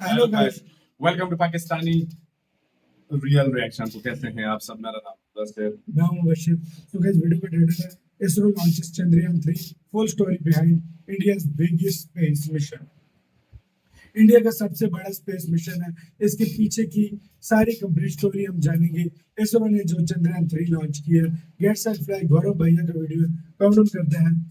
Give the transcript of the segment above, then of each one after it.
Hello guys, welcome to Pakistani real reaction. तो कैसे हैं आप सब? मेरा नाम बस है। मैं हूं बशीर। तो गाइस, वीडियो का टाइटल है ISRO launches Chandrayaan 3 full story behind India's biggest space mission. India का सबसे बड़ा स्पेस मिशन है, इसके पीछे की सारी कंप्लीट स्टोरी हम जानेंगे। इसरो ने जो चंद्रयान 3 लॉन्च किया, गेट सेट फ्लाई गौरव भैया का वीडियो काउंट करते हैं।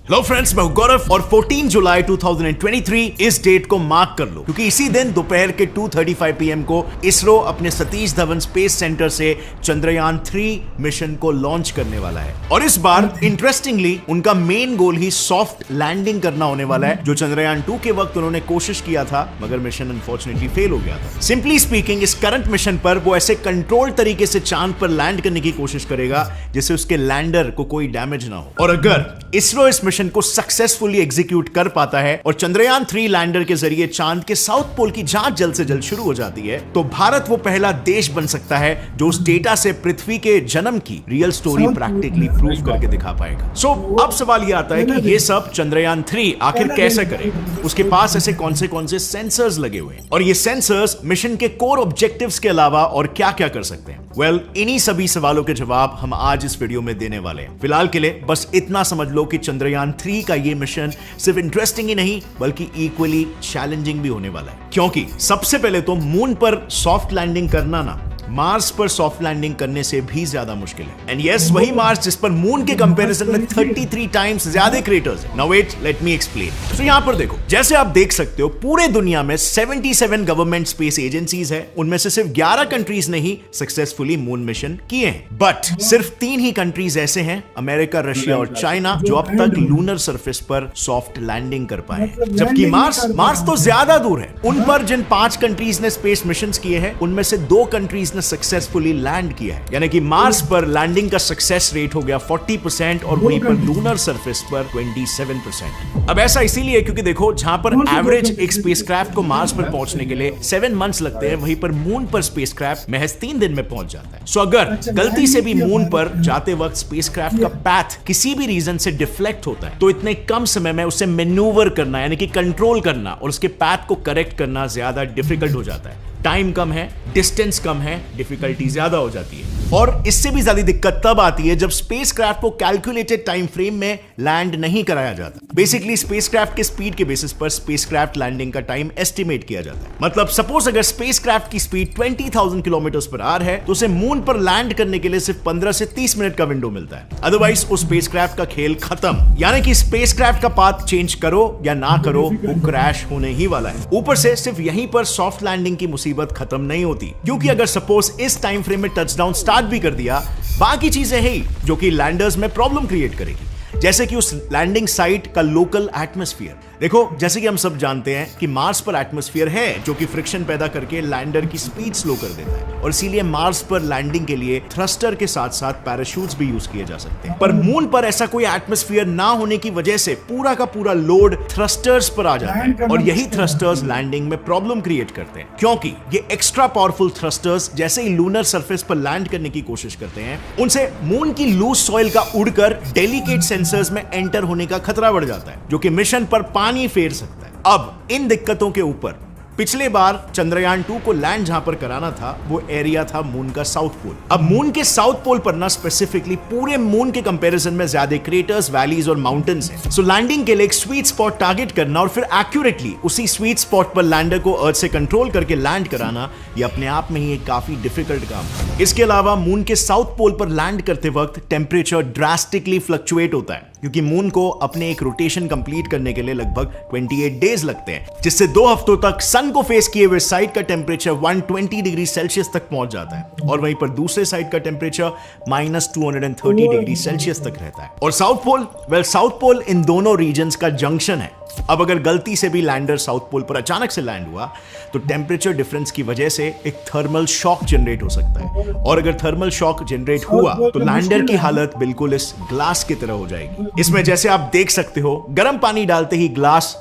हेलो फ्रेंड्स, मैं गौरव और 14 जुलाई 2023 इस डेट को मार्क कर लो, क्योंकि इसी दिन दोपहर के 2:35 PM को इसरो अपने सतीश धवन स्पेस सेंटर से चंद्रयान 3 मिशन को लॉन्च करने वाला है। और इस बार इंटरेस्टिंगली उनका मेन गोल ही सॉफ्ट लैंडिंग करना होने वाला है, जो चंद्रयान 2 के वक्त उन्होंने कोशिश किया था, मगर मिशन अनफॉर्चुनेटली फेल हो गया था। सिंपली स्पीकिंग, इस करंट मिशन पर वो ऐसे कंट्रोल तरीके से चांद पर लैंड करने की कोशिश करेगा जिससे उसके लैंडर को कोई डैमेज ना हो। और अगर इसरो इस मिशन को सक्सेसफुली एग्जीक्यूट कर पाता है और चंद्रयान 3 लैंडर के जरिए चांद के साउथ पोल की जांच जल्द से जल्द शुरू हो जाती है, तो भारत वो पहला देश बन सकता है जो उस डेटा से पृथ्वी के जन्म की रियल स्टोरी प्रैक्टिकली प्रूव करके दिखा पाएगा। सो अब सवाल ये आता है कि ये सब चंद्रयान 3 आखिर कैसे करेगा? उसके पास ऐसे कौन से सेंसर्स लगे हुए हैं और ये सेंसर्स मिशन के कोर ऑब्जेक्टिव्स के अलावा और क्या क्या कर सकते हैं? वेल, इन्हीं सभी सवालों के जवाब हम आज इस वीडियो में देने वाले हैं। फिलहाल के लिए बस इतना समझ लो कि चंद्रयान 3 का ये मिशन सिर्फ इंटरेस्टिंग ही नहीं बल्कि इक्वली चैलेंजिंग भी होने वाला है, क्योंकि सबसे पहले तो मून पर सॉफ्ट लैंडिंग करना ना मार्स पर सॉफ्ट लैंडिंग करने से भी ज्यादा मुश्किल है। एंड यस, वही मार्स जिस पर मून के कंपैरिजन में 33 टाइम्स ज्यादा क्रेटर्स हैं। Now wait, let me explain. So यहां पर देखो, जैसे आप देख सकते हो, पूरे दुनिया में 77 गवर्नमेंट स्पेस एजेंसीज है। उनमें से सिर्फ 11 कंट्रीज ने ही सक्सेसफुली मून मिशन किए हैं, बट सिर्फ 3 ही कंट्रीज ऐसे हैं, अमेरिका, रशिया और चाइना, जो अब तक लूनर सरफेस पर सॉफ्ट लैंडिंग कर पाए हैं। जबकि मार्स तो ज्यादा दूर है। उन पर जिन 5 कंट्रीज ने स्पेस मिशन किए हैं, उनमें से 2 कंट्रीज सक्सेसफुली लैंड किया है, यानी कि मार्स पर लैंडिंग का सक्सेस रेट हो गया 40% और वहीं पर लूनर सरफेस पर 27%। अब ऐसा इसीलिए क्योंकि देखो, जहां पर एवरेज एक स्पेसक्राफ्ट को मार्स पर पहुंचने के लिए 7 मंथ्स लगते हैं, वहीं पर मून पर स्पेसक्राफ्ट महज 3 दिन में पहुंच जाता है। सो अगर गलती से भी मून पर जाते वक्त स्पेसक्राफ्ट का पैथ किसी भी रीजन से डिफ्लेक्ट होता है, तो इतने कम समय में उसे मैन्यूवर करना, यानी कि कंट्रोल करना और उसके पैथ को करेक्ट करना ज्यादा डिफिकल्ट हो जाता है। टाइम कम है, डिस्टेंस कम है, डिफिकल्टी ज्यादा हो जाती है। और इससे भी ज्यादा दिक्कत तब आती है जब स्पेसक्राफ्ट को कैलकुलेटेड टाइम फ्रेम में लैंड नहीं कराया जाता। बेसिकली स्पेसक्राफ्ट के स्पीड के बेसिस पर स्पेसक्राफ्ट लैंडिंग का टाइम एस्टिमेट किया जाता है। मतलब सपोज अगर स्पेसक्राफ्ट की स्पीड 20,000 किलोमीटर/आवर है, तो उसे मून पर लैंड करने के लिए सिर्फ 15 से 30 मिनट का विंडो मिलता है। अदरवाइज उस स्पेसक्राफ्ट का खेल खत्म, यानी कि स्पेसक्राफ्ट का पाथ चेंज करो या ना करो, वो क्रैश होने ही वाला है। ऊपर से सिर्फ यहीं पर सॉफ्ट लैंडिंग की मुसीबत खत्म नहीं होती, क्योंकि अगर सपोज इस टाइम फ्रेम में टचडाउन स्टार्ट भी कर दिया, बाकी चीजें हैं जो कि लैंडर्स में प्रॉब्लम क्रिएट करेगी, जैसे कि उस लैंडिंग साइट का लोकल एटमॉस्फेयर। देखो, जैसे कि हम सब जानते हैं कि मार्स पर एटमॉस्फेयर है जो कि फ्रिक्शन पैदा करके लैंडर की स्पीड स्लो कर देता है, और इसीलिए मार्स पर लैंडिंग के लिए थ्रस्टर के साथ साथ पैराशूट्स भी यूज किए जा सकते हैं। पर मून पर ऐसा कोई एटमॉस्फेयर ना होने की वजह से पूरा का पूरा लोड थ्रस्टर्स पर आ जाता है, और यही थ्रस्टर्स लैंडिंग में प्रॉब्लम क्रिएट करते हैं, क्योंकि ये एक्स्ट्रा पावरफुल थ्रस्टर्स जैसे ही लूनर सरफेस पर लैंड करने की कोशिश करते हैं, उनसे मून की लूज सॉइल का उड़कर डेलिकेट सेंसर्स में एंटर होने का खतरा बढ़ जाता है, जो कि मिशन पर पानी फेर सकता है। अब इन दिक्कतों के ऊपर पिछले बार चंद्रयान 2 को लैंड जहां पर कराना था, वो एरिया था मून का साउथ पोल। अब मून के साउथ पोल पर ना स्पेसिफिकली पूरे मून के कंपैरिजन में ज्यादा क्रेटर्स, वैलीज और माउंटेन्स हैं। सो लैंडिंग के लिए एक स्वीट स्पॉट टारगेट करना और फिर एक्यूरेटली उसी स्वीट स्पॉट पर लैंडर को अर्थ से कंट्रोल करके लैंड कराना, ये अपने आप में ही एक काफी डिफिकल्ट काम है। इसके अलावा मून के साउथ पोल पर लैंड करते वक्त टेम्परेचर ड्रास्टिकली फ्लक्चुएट होता है, क्योंकि मून को अपने एक रोटेशन कंप्लीट करने के लिए लगभग 28 डेज लगते हैं, जिससे 2 हफ्तों तक सन को फेस किए हुए साइड का टेम्परेचर 120 डिग्री सेल्सियस तक पहुंच जाता है, और वहीं पर दूसरे साइड का टेम्परेचर -230 डिग्री सेल्सियस तक रहता है। और south pole, well, south pole इन दोनों रीजन्स का जंक्शन है। अब अगर गलती से भी लैंडर साउथ पोल पर अचानक से लैंड हुआ, तो टेम्परेचर डिफरेंस की वजह से एक थर्मल शॉक जनरेट हो सकता है, और अगर थर्मल शॉक जनरेट हुआ तो लैंडर की हालत बिल्कुल इस ग्लास की तरह हो जाएगी। इसमें जैसे आप देख सकते हो, गर्म पानी डालते ही ग्लास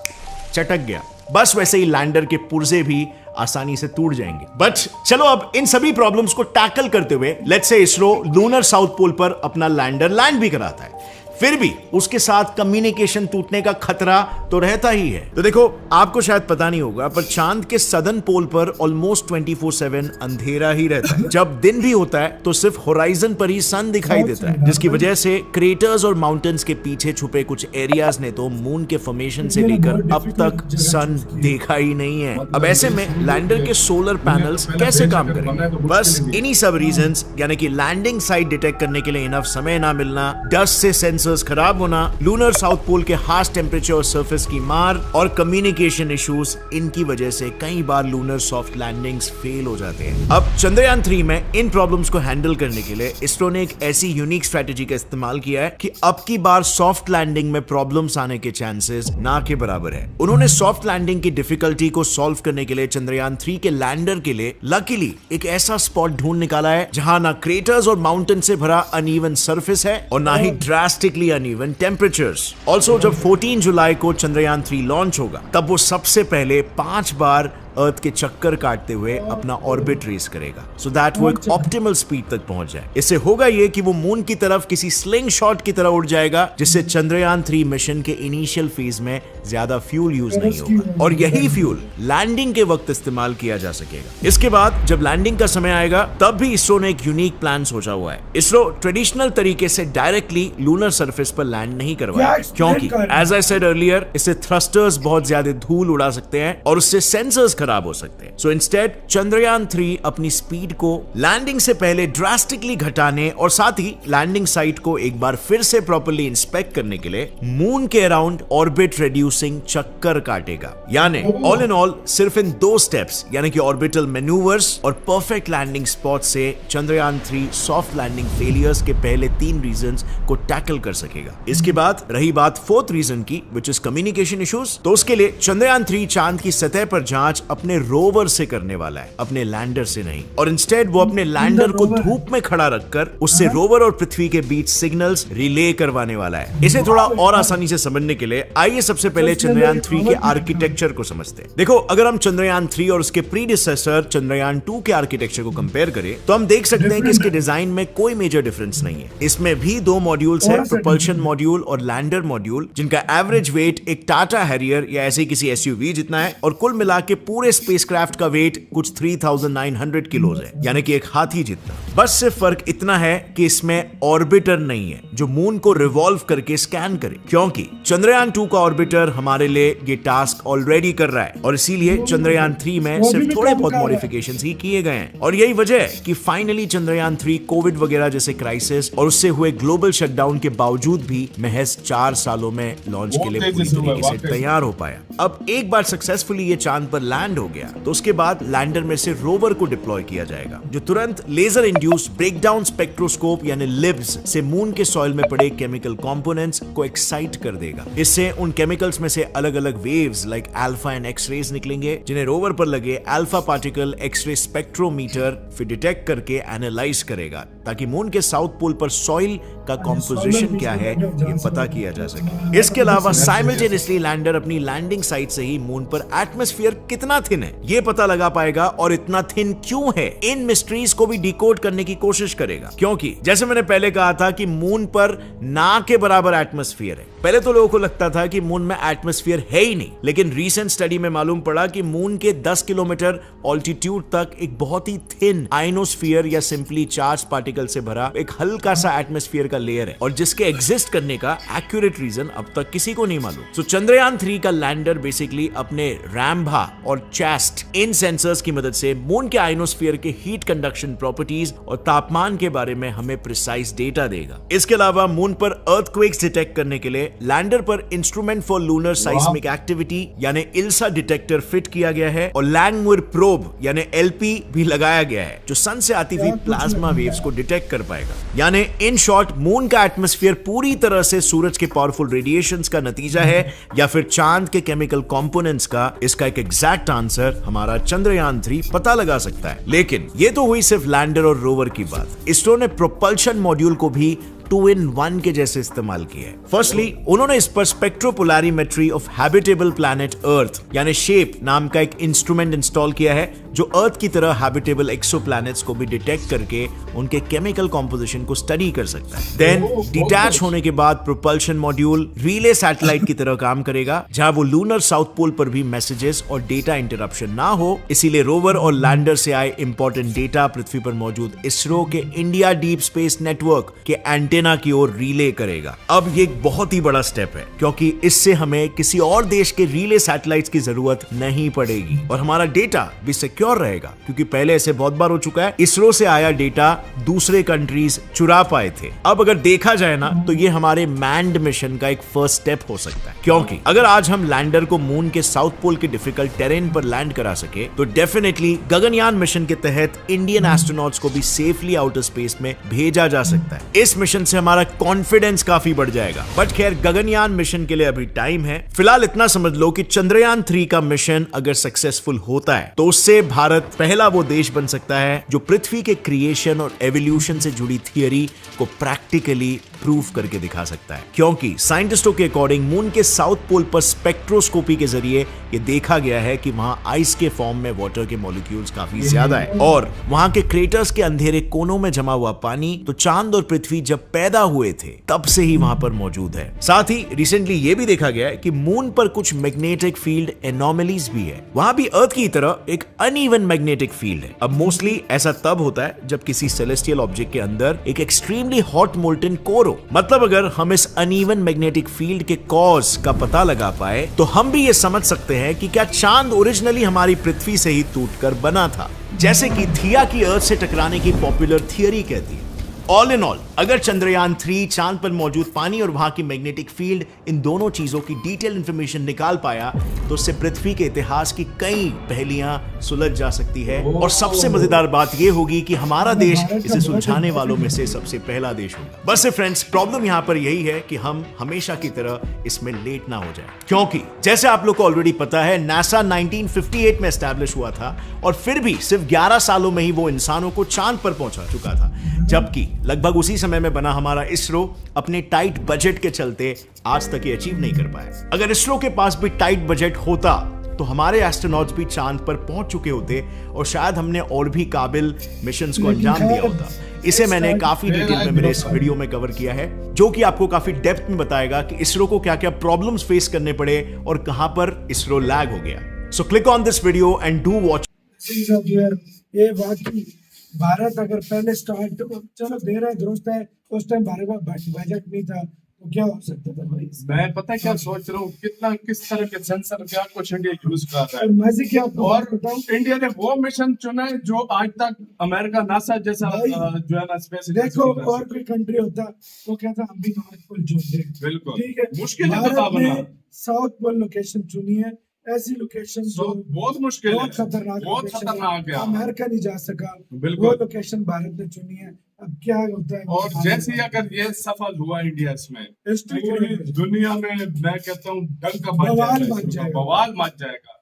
चटक गया, बस वैसे ही लैंडर के पुर्जे भी आसानी से टूट जाएंगे। बट चलो, अब इन सभी प्रॉब्लम्स को टैकल करते हुए let's say ISRO lunar south pole पर अपना लैंडर लैंड भी कराता है। फिर भी उसके साथ कम्युनिकेशन टूटने का खतरा तो रहता ही है। तो देखो, आपको शायद पता नहीं होगा, पर चांद के सदर्न पोल पर ऑलमोस्ट 24/7 अंधेरा ही रहता है। जब दिन भी होता है तो सिर्फ होराइजन पर ही सन दिखाई देता है, जिसकी वजह से क्रेटर्स और माउंटेन्स के पीछे छुपे कुछ एरियाज ने तो मून के फॉर्मेशन से लेकर अब तक सन देखा ही नहीं है। अब ऐसे में लैंडर के सोलर पैनल्स कैसे काम करेंगे? बस इन्हीं सब रीजंस, यानी कि लैंडिंग साइट डिटेक्ट करने के लिए इनफ समय ना मिलना, डस्ट से सेंसर्स खराब होना, लूनर साउथ पोल के हार्श टेम्परेचर और सरफेस की मार और कम्युनिकेशन इश्यूज, इनकी वजह से कई बार लूनर सॉफ्ट लैंडिंग्स फेल हो जाते हैं। अब चंद्रयान 3 में इन प्रॉब्लम्स को हैंडल करने के लिए इसरो ने एक ऐसी यूनिक स्ट्रेटेजी का इस्तेमाल किया है कि अब की बार सॉफ्ट लैंडिंग में प्रॉब्लम्स आने के चांसेस ना के बराबर है। उन्होंने सॉफ्ट लैंडिंग की डिफिकल्टी को सॉल्व करने के लिए चंद्रयान 3 के लैंडर के लिए लकीली एक ऐसा स्पॉट ढूंढ निकाला है जहां ना क्रेटर्स और माउंटेन से भरा अनइवन सरफेस है और ना ही ड्रास्टिकली अनइवन टेम्परेचर्स। ऑल्सो जब 14 जुलाई को चंद्रयान 3 लॉन्च होगा, तब वो सबसे पहले 5 बार अर्थ के चक्कर काटते हुए अपना ऑर्बिट रेस करेगा, सो दैट वो एक ऑप्टिमल स्पीड तक पहुंच जाए। इससे होगा ये कि वो मून की तरफ किसी स्लिंग शॉट की तरह उड़ जाएगा, जिससे चंद्रयान 3 मिशन के इनिशियल फेज में ज्यादा फ्यूल यूज नहीं होगा और यही फ्यूल लैंडिंग के वक्त इस्तेमाल किया जा सकेगा। इसके बाद जब लैंडिंग का समय आएगा, तब भी इसरो ने एक यूनिक प्लान सोचा हुआ है। इसरो ट्रेडिशनल तरीके से डायरेक्टली लूनर सरफेस पर लैंड नहीं करवाएगा, क्योंकि एज आई सेड अर्लियर, इससे थ्रस्टर्स बहुत ज्यादा धूल उड़ा सकते हैं और उससे सेंसर्स खराब हो सकते हैं। सो इंस्टेड चंद्रयान 3 अपनी स्पीड को लैंडिंग से पहले ड्रास्टिकली घटाने और साथ ही लैंडिंग साइट को एक बार फिर से प्रॉपर्ली इंस्पेक्ट करने के लिए मून के अराउंड ऑर्बिट रिड्यूसिंग चक्कर काटेगा। यानी ऑल इन ऑल सिर्फ इन 2 स्टेप्स, यानी कि ऑर्बिटल मैन्यूवर्स और परफेक्ट लैंडिंग स्पॉट से चंद्रयान 3 सॉफ्ट लैंडिंग फेलियर्स के पहले 3 रीजंस को टैकल कर सकेगा। इसके बाद रही बात 4th रीजन की, विच इज कम्युनिकेशन इश्यूज, तो उसके लिए चंद्रयान 3 चांद की सतह पर जांच अपने रोवर से करने वाला है, अपने लैंडर से नहीं। और इंस्टेड वो अपने लैंडर को धूप में खड़ा रखकर उससे रोवर और पृथ्वी के बीच सिग्नल्स रिले करवाने वाला है। इसे थोड़ा और आसानी से समझने के लिए आइए सबसे पहले चंद्रयान 3 के आर्किटेक्चर को समझते हैं। देखो, अगर हम चंद्रयान 3 और उसके प्रीडिसेसर चंद्रयान 2 के आर्किटेक्चर को कंपेयर करें, तो हम देख सकते हैं कि इसके डिजाइन में कोई मेजर डिफरेंस नहीं है। इसमें भी 2 मॉड्यूल्स हैं, प्रोपल्शन मॉड्यूल और लैंडर मॉड्यूल, जिनका एवरेज वेट एक टाटा हैरियर या ऐसे किसी एसयूवी जितना है, और कुल मिला के पूरे स्पेसक्राफ्ट का वेट कुछ 3900 किलोज है, यानी कि एक हाथी जितना। बस सिर्फ फर्क इतना है कि इसमें ऑर्बिटर नहीं है जो मून को रिवॉल्व करके स्कैन करे, क्योंकि चंद्रयान 2 का ऑर्बिटर हमारे लिए ये टास्क ऑलरेडी कर रहा है और इसीलिए चंद्रयान 3 में सिर्फ थोड़े बहुत मॉडिफिकेशंस ही किए गए हैं। और यही वजह है कि फाइनली चंद्रयान 3 कोविड वगैरह जैसे क्राइसिस और उससे हुए ग्लोबल शटडाउन के बावजूद भी महज 4 सालों में लॉन्च के लिए पूरी तरीके से तैयार हो पाया। अब एक बार सक्सेसफुली ये चांद पर लैंड हो गया, तो उसके बाद लैंडर में से रोवर को डिप्लॉय किया जाएगा, जो तुरंत लेजर इंड्यूस्ड ब्रेकडाउन स्पेक्ट्रोस्कोप यानी लिब्स से मून के सॉइल में पड़े केमिकल कंपोनेंट्स को एक्साइट कर देगा। इससे उन केमिकल्स में से अलग अलग waves like alpha and X rays निकलेंगे, जिन्हें रोवर पर लगे अल्फा पार्टिकल एक्स-रे स्पेक्ट्रोमीटर फिर डिटेक्ट करके एनालाइज करेगा, ताकि मून के साउथ पोल पर सॉइल का कॉम्पोजिशन क्या है ये पता किया जा सके। इसके अलावा साइमल्टेनियसली लैंडर अपनी लैंडिंग साइट से ही मून पर एटमॉस्फेयर कितना थिन है ये पता लगा पाएगा और इतना थिन क्यों है, इन मिस्ट्रीज को भी डिकोड करने की कोशिश करेगा। क्योंकि जैसे मैंने पहले कहा था कि मून पर ना के बराबर एटमॉस्फेयर है। पहले तो लोगों को लगता था कि मून में एटमॉस्फेयर है ही नहीं, लेकिन रीसेंट स्टडी में मालूम पड़ा कि मून के 10 किलोमीटर ऑल्टीट्यूड तक एक बहुत ही थिन आयनोस्फीयर या सिंपली चार्ज पार्टिकल से भरा एक हल्का सा एटमॉस्फेयर का लेयर है, और जिसके एग्जिस्ट करने का एक्यूरेट रीजन अब तक किसी को नहीं मालूम। तो चंद्रयान 3 का लैंडर बेसिकली अपने रैम्भा और चेस्ट इन सेंसर्स की मदद से मून के आयनोस्फीयर के हीट कंडक्शन प्रॉपर्टीज और तापमान के बारे में हमें प्रिसाइज डेटा देगा। इसके अलावा मून पर अर्थक्वेक्स डिटेक्ट करने के लिए लैंडर पर इंस्ट्रूमेंट फॉर लूनर साइस्मिक एक्टिविटी यानी इल्सा डिटेक्टर फिट किया गया है, और लैंगमुइर प्रोब यानी एलपी भी लगाया गया है, जो सन से आती हुई प्लाज्मा वेव्स को डिटेक्ट कर पाएगा। यानी इन शॉर्ट, मून का एटमॉस्फेयर पूरी तरह से सूरज के पावरफुल रेडिएशंस का नतीजा है या फिर चांद के केमिकल कंपोनेंट्स का। इसका एक एग्जैक्ट आंसर हमारा चंद्रयान 3 पता लगा सकता है। लेकिन ये तो हुई सिर्फ लैंडर और रोवर की बात। इसरो ने प्रोपल्शन मॉड्यूल को भी टू इन वन के जैसे इस्तेमाल किया है। फर्स्टली उन्होंने इस पर स्पेक्ट्रोपोलैरिमेट्री ऑफ हैबिटेबल प्लैनेट अर्थ यानी शेप नाम का एक इंस्ट्रूमेंट इंस्टॉल किया है जो अर्थ की तरह हैबिटेबल एक्सोप्लैनेट्स को भी डिटेक्ट करके उनके केमिकल कॉम्पोजिशन को स्टडी कर सकता है। देन डिटैच होने के बाद प्रोपल्शन मॉड्यूल रिले सैटेलाइट की तरह काम करेगा जहां वो लूनर साउथ पोल पर भी मैसेजेस और डेटा इंटरप्शन ना हो, इसीलिए रोवर और लैंडर से आए इंपॉर्टेंट डेटा पृथ्वी पर मौजूद इसरो के इंडिया डीप स्पेस नेटवर्क के एंटेना की ओर रिले करेगा। अब ये एक बहुत ही बड़ा स्टेप है क्योंकि इससे हमें किसी और देश के रिले सैटेलाइट्स की जरूरत नहीं पड़ेगी और हमारा डेटा भी सिक्योर रहेगा क्योंकि पहले ऐसे बहुत बार हो चुका है, इसरो से आया डेटा दूसरे कंट्रीज चुरा पाए थे। अब अगर देखा जाए ना तो ये हमारे मैन्ड मिशन का एक फर्स्ट स्टेप हो सकता है क्योंकि अगर आज हम लैंडर को मून के साउथ पोल के डिफिकल्ट टेरेन पर लैंड करा सके तो डेफिनेटली गगनयान मिशन के तहत इंडियन एस्ट्रोनॉट्स को भी सेफली आउटर स्पेस में भेजा जा सकता है। इस मिशन से हमारा कॉन्फिडेंस काफी बढ़ जाएगा। बट खैर गगनयान मिशन के लिए अभी टाइम है। फिलहाल इतना समझ लो कि चंद्रयान 3 का मिशन अगर सक्सेसफुल होता है तो उससे भारत पहला वो देश बन सकता है जो पृथ्वी के क्रिएशन और एवोल्यूशन से जुड़ी थियरी को प्रैक्टिकली प्रूव करके दिखा सकता है क्योंकि साइंटिस्टों के अकॉर्डिंग मून के साउथ पोल पर स्पेक्ट्रोस्कोपी के जरिए ये देखा गया है कि वहां आइस के फॉर्म में वाटर के मॉलिक्यूल्स काफी ज्यादा है और वहां के क्रेटर्स के अंधेरे कोनों में जमा हुआ पानी तो चांद और पृथ्वी जब पैदा हुए थे तब से ही वहां पर मौजूद है। साथ ही रिसेंटली ये भी देखा गया है कि मून पर कुछ मैग्नेटिक फील्ड एनोमलीज भी है। वहां भी अर्थ की तरह एक अनइवन मैग्नेटिक फील्ड है। अब मोस्टली ऐसा तब होता है जब किसी सेलेस्टियल ऑब्जेक्ट के अंदर एक एक्सट्रीमली हॉट मोल्टन कोर हो। मतलब अगर हम इस अनइवन मैग्नेटिक फील्ड के कॉज का पता लगा पाए तो हम भी ये समझ सकते हैं कि क्या चांद ओरिजिनली हमारी पृथ्वी से ही टूटकर बना था, जैसे कि थिया की अर्थ से टकराने की पॉपुलर थियरी कहती है। ऑल इन ऑल अगर चंद्रयान 3 चांद पर मौजूद पानी और वहां की मैग्नेटिक फील्ड इन दोनों चीजों की डिटेल इंफॉर्मेशन निकाल पाया तो उससे पृथ्वी के इतिहास की कई पहेलियां सुलझ जा सकती है और सबसे मजेदार बात यह होगी कि हमारा देश इसे सुलझाने वालों में से सबसे पहला देश होगा। बस फ्रेंड्स प्रॉब्लम यहां पर यही है कि हम हमेशा की तरह इसमें लेट ना हो जाए क्योंकि जैसे आप लोग को ऑलरेडी पता है नासा 1958 में एस्टैब्लिश हुआ था और फिर भी सिर्फ 11 सालों में ही वो इंसानों को चांद पर पहुंचा चुका था, जबकि लगभग उसी समय में बना हमारा इसरो अपने टाइट बजट के चलते आज तक ये अचीव नहीं कर पाया। अगर इसरो के पास भी टाइट बजट होता तो हमारे एस्ट्रोनॉट्स भी चांद पर पहुंच चुके होते और शायद हमने और भी काबिल मिशंस को अंजाम दिया होता। इसे मैंने काफी डिटेल में मेरे इस वीडियो में कवर किया है जो कि आपको काफी डेप्थ में बताएगा कि इसरो को क्या क्या प्रॉब्लम्स फेस करने पड़े और कहां पर इसरो लैग हो गया। So click on this video and do watch. ये वाकई भारत अगर पहले स्टार्ट चलो दे रहा है दुरुस्त है, उस टाइम भारत का बजट नहीं था तो क्या हो सकता था भाई। मैं पता है क्या सोच रहा हूँ, किस तरह के सेंसर क्या कुछ इंडिया यूज कर रहा है और मजे क्या आपको और बताऊं, इंडिया ने वो मिशन चुना है जो आज तक अमेरिका नासा जैसा जो है ना स्पेस देखो और कोई कंट्री होता तो क्या था हम भी नॉर्थ पोल चुनते। बिल्कुल ठीक है, मुश्किल है भारत बताना ने साउथ पोल लोकेशन चुनी है, ऐसी लोकेशन जो बहुत मुश्किल है, बहुत खतरनाक खतरनाक है। अमेरिका नहीं जा सका, बिल्कुल। वो लोकेशन भारत ने चुनी है। अब क्या होता है और जैसे ही अगर ये सफल हुआ इंडिया इसमें पूरी दुनिया में मैं कहता हूँ डंका बवाल मच जाएगा। बवाल मच जाएगा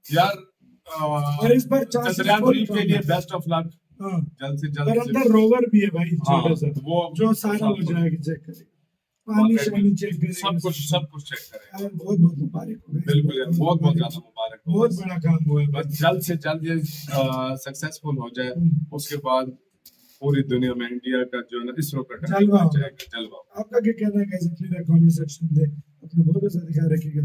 यार। और इस बार चंद्रयान 3 के लिए बेस्ट ऑफ लक। जल्द से और जल्द अंदर रोवर भी है भाई छोटा सा, वो जो सारा हो जाएगा, चेक करेगा पानी शानी चेक करेगा, सब कुछ चेक करेगा। बहुत बहुत मुबारक हो। बिल्कुल यार, बहुत ज्यादा मुबारक हो। बहुत बड़ा काम हुआ है। बस जल्द से जल्द ये सक्सेसफुल हो जाए, उसके बाद पूरी दुनिया में इंडिया का जो है ना इसरो का जलवा जाएगा। आपका क्या कहना है गाइस, अपने कमेंट सेक्शन में अपने बहुत सारे ख्याल रखिएगा।